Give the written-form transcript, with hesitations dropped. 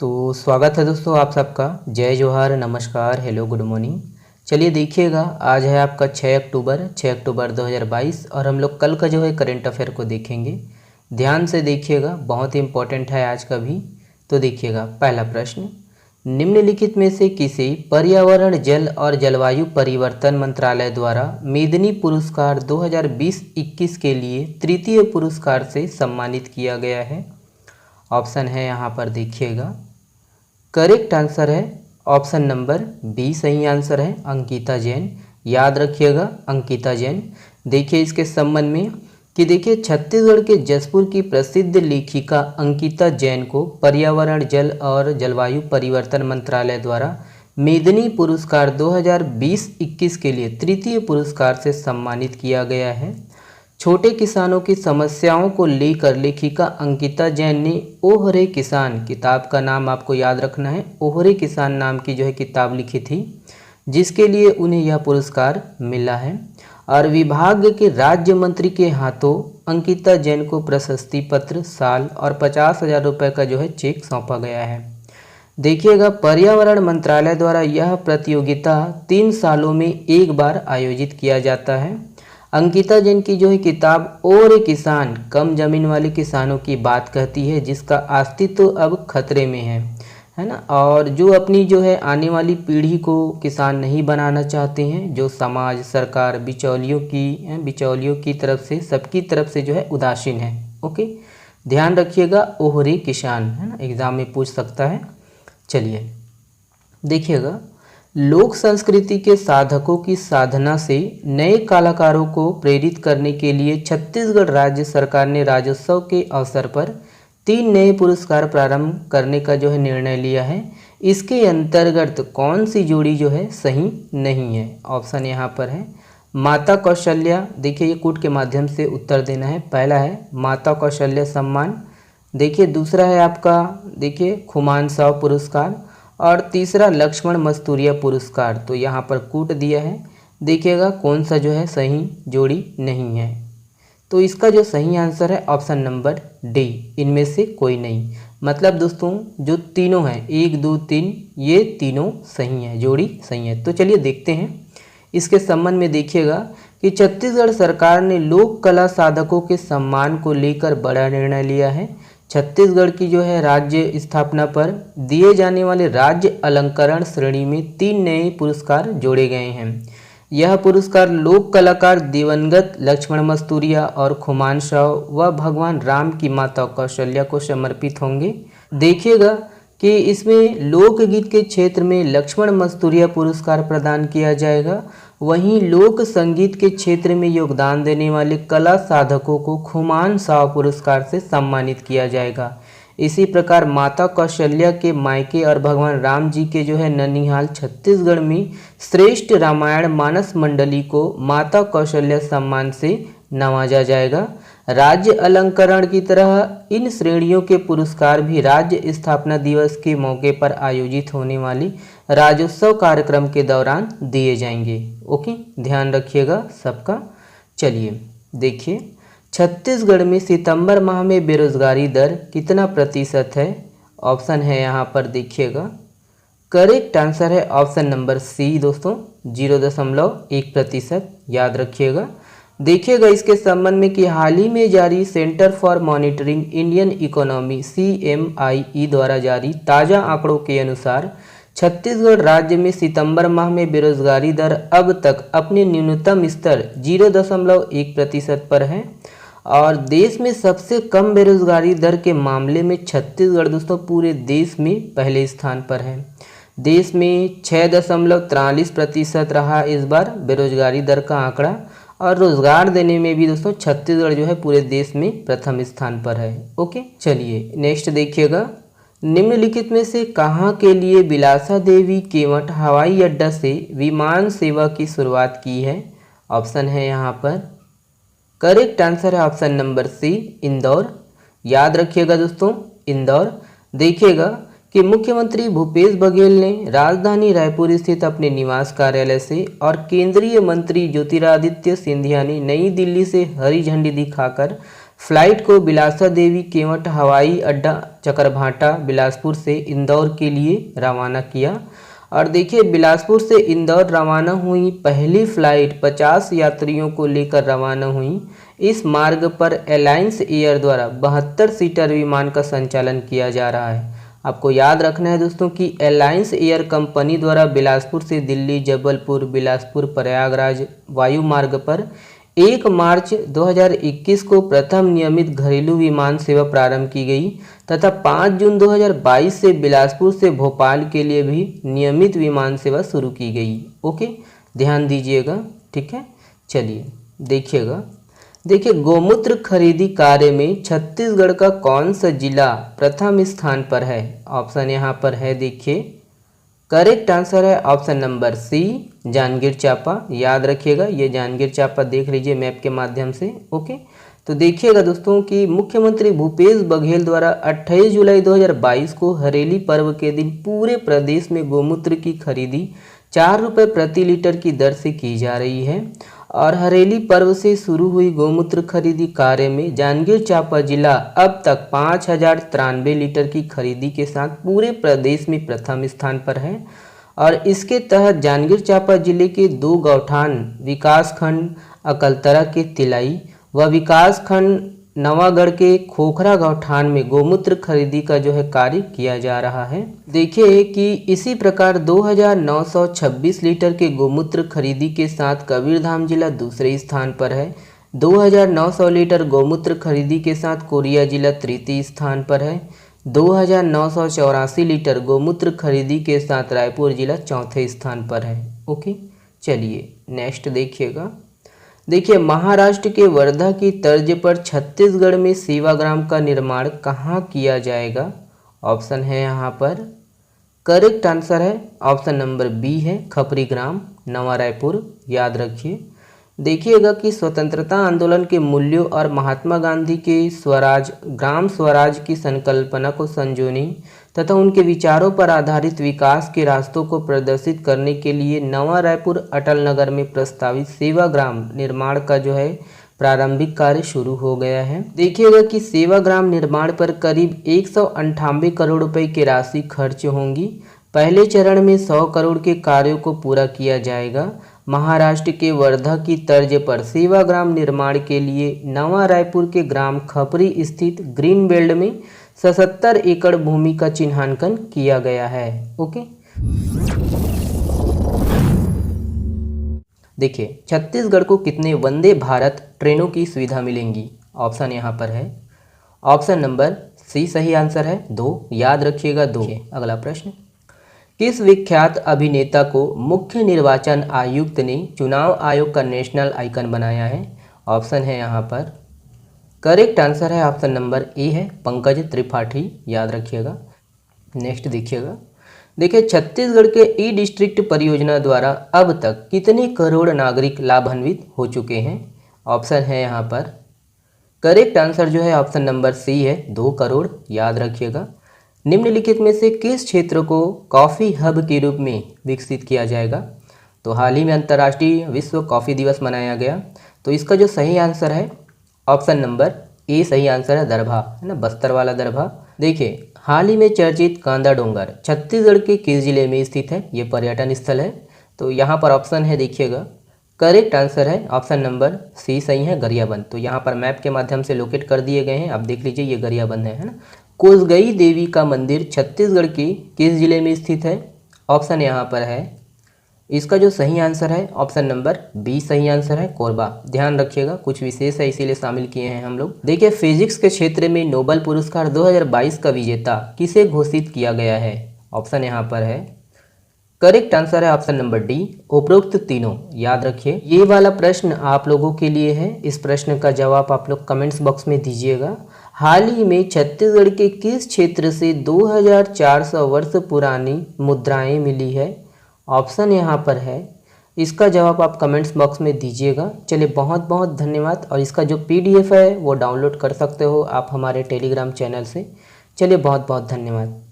तो स्वागत है दोस्तों आप सबका। जय जोहार, नमस्कार, हेलो, गुड मॉर्निंग। चलिए देखिएगा, आज है आपका 6 अक्टूबर 2022 और हम लोग कल का जो है करंट अफेयर को देखेंगे। ध्यान से देखिएगा, बहुत ही इम्पोर्टेंट है आज का भी। तो देखिएगा, पहला प्रश्न, निम्नलिखित में से किसे पर्यावरण, जल और जलवायु परिवर्तन मंत्रालय द्वारा मेदिनी पुरस्कार 2020-21 के लिए तृतीय पुरस्कार से सम्मानित किया गया है? ऑप्शन है यहाँ पर देखिएगा। करेक्ट आंसर है ऑप्शन नंबर बी, सही आंसर है अंकिता जैन। याद रखिएगा, अंकिता जैन। देखिए इसके संबंध में कि देखिए छत्तीसगढ़ के जसपुर की प्रसिद्ध लेखिका अंकिता जैन को पर्यावरण, जल और जलवायु परिवर्तन मंत्रालय द्वारा मेदिनी पुरस्कार 2020-21 के लिए तृतीय पुरस्कार से सम्मानित किया गया है। छोटे किसानों की समस्याओं को लेकर लेखिका अंकिता जैन ने ओहरे किसान, किताब का नाम आपको याद रखना है, ओहरे किसान नाम की जो है किताब लिखी थी, जिसके लिए उन्हें यह पुरस्कार मिला है। और विभाग के राज्य मंत्री के हाथों अंकिता जैन को प्रशस्ति पत्र, साल और 50,000 रुपये का जो है चेक सौंपा गया है। देखिएगा, पर्यावरण मंत्रालय द्वारा यह प्रतियोगिता 3 सालों में एक बार आयोजित किया जाता है। अंकिता जैन की जो है किताब और किसान, कम जमीन वाले किसानों की बात कहती है, जिसका अस्तित्व अब खतरे में है ना। और जो अपनी जो है आने वाली पीढ़ी को किसान नहीं बनाना चाहते हैं, जो समाज, सरकार, बिचौलियों की तरफ से, सबकी तरफ से जो है उदासीन है। ओके, ध्यान रखिएगा, ओहरे किसान, है ना, एग्जाम में पूछ सकता है। चलिए देखिएगा, लोक संस्कृति के साधकों की साधना से नए कलाकारों को प्रेरित करने के लिए छत्तीसगढ़ राज्य सरकार ने राज्योत्सव के अवसर पर 3 नए पुरस्कार प्रारंभ करने का जो है निर्णय लिया है। इसके अंतर्गत कौन सी जोड़ी जो है सही नहीं है? ऑप्शन यहाँ पर है माता कौशल्या। देखिए, ये कूट के माध्यम से उत्तर देना है। पहला है माता कौशल्या सम्मान। देखिए दूसरा है आपका, देखिए खुमान साव पुरस्कार। और तीसरा लक्ष्मण मस्तूरिया पुरस्कार। तो यहाँ पर कूट दिया है, देखिएगा कौन सा जो है सही जोड़ी नहीं है। तो इसका जो सही आंसर है ऑप्शन नंबर डी, इनमें से कोई नहीं। मतलब दोस्तों जो तीनों हैं, 1, 2, 3, ये तीनों सही हैं, जोड़ी सही है। तो चलिए देखते हैं इसके संबंध में। देखिएगा कि छत्तीसगढ़ सरकार ने लोक कला साधकों के सम्मान को लेकर बड़ा निर्णय लिया है। छत्तीसगढ़ की जो है राज्य स्थापना पर दिए जाने वाले राज्य अलंकरण श्रेणी में 3 नए पुरस्कार जोड़े गए हैं। यह पुरस्कार लोक कलाकार दिवंगत लक्ष्मण मस्तूरिया और खुमान साव व भगवान राम की माता कौशल्या को समर्पित होंगे। देखिएगा कि इसमें लोकगीत के क्षेत्र में लक्ष्मण मस्तूरिया पुरस्कार प्रदान किया जाएगा, वहीं लोक संगीत के क्षेत्र में योगदान देने वाले कला साधकों को खुमान साव पुरस्कार से सम्मानित किया जाएगा। इसी प्रकार माता कौशल्या के मायके और भगवान राम जी के जो है ननिहाल छत्तीसगढ़ में श्रेष्ठ रामायण मानस मंडली को माता कौशल्या सम्मान से नवाजा जाएगा। राज्य अलंकरण की तरह इन श्रेणियों के पुरस्कार भी राज्य स्थापना दिवस के मौके पर आयोजित होने वाली राज्योत्सव कार्यक्रम के दौरान दिए जाएंगे। ओके, ध्यान रखिएगा सबका। चलिए देखिए, छत्तीसगढ़ में सितंबर माह में बेरोजगारी दर कितना प्रतिशत है? ऑप्शन है यहाँ पर देखिएगा। करेक्ट आंसर है ऑप्शन नंबर सी दोस्तों, 0.1%। याद रखिएगा। देखिएगा इसके संबंध में कि हाल ही में जारी centre for monitoring Indian economy CMIE द्वारा जारी ताज़ा आंकड़ों के अनुसार छत्तीसगढ़ राज्य में सितंबर माह में बेरोजगारी दर अब तक अपने न्यूनतम स्तर 0.1% पर है। और देश में सबसे कम बेरोजगारी दर के मामले में छत्तीसगढ़ दोस्तों पूरे देश में पहले स्थान पर है। देश में 6.43% रहा इस बार बेरोजगारी दर का आंकड़ा। और रोजगार देने में भी दोस्तों छत्तीसगढ़ जो है पूरे देश में प्रथम स्थान पर है। ओके, चलिए नेक्स्ट देखिएगा, निम्नलिखित में से कहाँ के लिए बिलासा देवी केवट हवाई अड्डा से विमान सेवा की शुरुआत की है? ऑप्शन है यहाँ पर। करेक्ट आंसर है ऑप्शन नंबर सी, इंदौर। याद रखिएगा दोस्तों, इंदौर। देखिएगा कि मुख्यमंत्री भूपेश बघेल ने राजधानी रायपुर स्थित अपने निवास कार्यालय से और केंद्रीय मंत्री ज्योतिरादित्य सिंधिया ने नई दिल्ली से हरी झंडी दिखाकर फ्लाइट को बिलासा देवी केवट हवाई अड्डा चकरभाटा बिलासपुर से इंदौर के लिए रवाना किया। और देखिए, बिलासपुर से इंदौर रवाना हुई पहली फ्लाइट 50 यात्रियों को लेकर रवाना हुई। इस मार्ग पर एलायंस एयर द्वारा 72 सीटर विमान का संचालन किया जा रहा है। आपको याद रखना है दोस्तों कि एलायंस एयर कंपनी द्वारा बिलासपुर से दिल्ली, जबलपुर, बिलासपुर, प्रयागराज वायु मार्ग पर 1 मार्च 2021 को प्रथम नियमित घरेलू विमान सेवा प्रारंभ की गई तथा 5 जून 2022 से बिलासपुर से भोपाल के लिए भी नियमित विमान सेवा शुरू की गई। ओके, ध्यान दीजिएगा, ठीक है। चलिए देखिएगा, देखिए गौमूत्र खरीदी कार्य में छत्तीसगढ़ का कौन सा जिला प्रथम स्थान पर है? ऑप्शन यहाँ पर है, देखिए करेक्ट आंसर है option number C, Janjgir Champa. याद रखिएगा, ये जांजगीर चांपा देख लीजिए मैप के माध्यम से। ओके, तो देखिएगा दोस्तों कि मुख्यमंत्री भूपेश बघेल द्वारा 28 जुलाई 2022 को हरेली पर्व के दिन पूरे प्रदेश में गौमूत्र की खरीदी 4 रुपये प्रति लीटर की दर से की जा रही है। और हरेली पर्व से शुरू हुई गौमूत्र खरीदी कार्य में जांजगीर चांपा जिला अब तक 5093 लीटर की खरीदी के साथ पूरे प्रदेश में प्रथम स्थान पर है। और इसके तहत जांजगीर चांपा जिले के 2 गौठान विकासखंड अकलतरा के तिलाई व विकासखंड नवागढ़ के खोखरा गौठान में गौमूत्र खरीदी का जो है कार्य किया जा रहा है। देखिए कि इसी प्रकार 2926 लीटर के गौमूत्र खरीदी के साथ कबीरधाम जिला दूसरे स्थान पर है। 2900 लीटर गौमूत्र खरीदी के साथ कोरिया जिला तृतीय स्थान पर है। 2984 लीटर गौमूत्र खरीदी के साथ रायपुर जिला चौथे स्थान पर है। ओके, चलिए नेक्स्ट देखिएगा। देखिए, महाराष्ट्र के वर्धा की तर्ज पर छत्तीसगढ़ में सेवाग्राम का निर्माण कहाँ किया जाएगा? ऑप्शन है यहाँ पर, करेक्ट आंसर है ऑप्शन नंबर बी है, खपरी ग्राम, नवा रायपुर। याद रखिए। देखिएगा कि स्वतंत्रता आंदोलन के मूल्यों और महात्मा गांधी के स्वराज ग्राम स्वराज की संकल्पना को संजोने तथा उनके विचारों पर आधारित विकास के रास्तों को प्रदर्शित करने के लिए नवा रायपुर अटल नगर में प्रस्तावित सेवाग्राम निर्माण का जो है प्रारंभिक कार्य शुरू हो गया है। देखिएगा कि सेवाग्राम निर्माण पर करीब 198 करोड़ रुपए की राशि खर्च होंगी। पहले चरण में 100 करोड़ के कार्यों को पूरा किया जाएगा। महाराष्ट्र के वर्धा की तर्ज पर सेवाग्राम निर्माण के लिए नवा रायपुर के ग्राम खपरी स्थित ग्रीन बेल्ट में 77 एकड़ भूमि का चिन्हांकन किया गया है। ओके, देखिए छत्तीसगढ़ को कितने वंदे भारत ट्रेनों की सुविधा मिलेंगी? ऑप्शन यहाँ पर है, ऑप्शन नंबर सी सही आंसर है 2। याद रखिएगा 2। अगला प्रश्न, किस विख्यात अभिनेता को मुख्य निर्वाचन आयुक्त ने चुनाव आयोग का नेशनल आइकन बनाया है? ऑप्शन है यहाँ पर, करेक्ट आंसर है ऑप्शन नंबर ए है, पंकज त्रिपाठी। याद रखिएगा। नेक्स्ट देखिएगा। देखिए, छत्तीसगढ़ के ई डिस्ट्रिक्ट परियोजना द्वारा अब तक कितने करोड़ नागरिक लाभान्वित हो चुके हैं? ऑप्शन है यहाँ पर, करेक्ट आंसर जो है ऑप्शन नंबर सी है, 2 करोड़। याद रखिएगा। निम्नलिखित में से किस क्षेत्र को कॉफ़ी हब के रूप में विकसित किया जाएगा? तो हाल ही में अंतर्राष्ट्रीय विश्व कॉफ़ी दिवस मनाया गया, तो इसका जो सही आंसर है ऑप्शन नंबर ए सही आंसर है, दरभा, है ना, बस्तर वाला दरभा। देखिए, हाल ही में चर्चित कांदा डोंगर छत्तीसगढ़ के किस जिले में स्थित है? ये पर्यटन स्थल है। तो यहाँ पर ऑप्शन है, देखिएगा करेक्ट आंसर है ऑप्शन नंबर सी सही है, गरियाबंद। तो यहाँ पर मैप के माध्यम से लोकेट कर दिए गए हैं, आप देख लीजिए ये गरियाबंद है ना। कोसगई देवी का मंदिर छत्तीसगढ़ के किस जिले में स्थित है? ऑप्शन यहाँ पर है, इसका जो सही आंसर है ऑप्शन नंबर बी सही आंसर है, कोरबा। ध्यान रखिएगा, कुछ विशेष है इसीलिए शामिल किए हैं हम लोग। देखिए, फिजिक्स के क्षेत्र में नोबेल पुरस्कार 2022 का विजेता किसे घोषित किया गया है? ऑप्शन यहाँ पर है, करेक्ट आंसर है ऑप्शन नंबर डी, उपरोक्त तीनों। याद रखिए, ये वाला प्रश्न आप लोगों के लिए है। इस प्रश्न का जवाब आप लोग कमेंट्स बॉक्स में दीजिएगा। हाल ही में छत्तीसगढ़ के किस क्षेत्र से 2400 वर्ष पुरानी मुद्राएं मिली है? ऑप्शन यहाँ पर है, इसका जवाब आप कमेंट्स बॉक्स में दीजिएगा। चलिए, बहुत बहुत धन्यवाद। और इसका जो PDF है वो डाउनलोड कर सकते हो आप हमारे टेलीग्राम चैनल से। चलिए, बहुत बहुत धन्यवाद।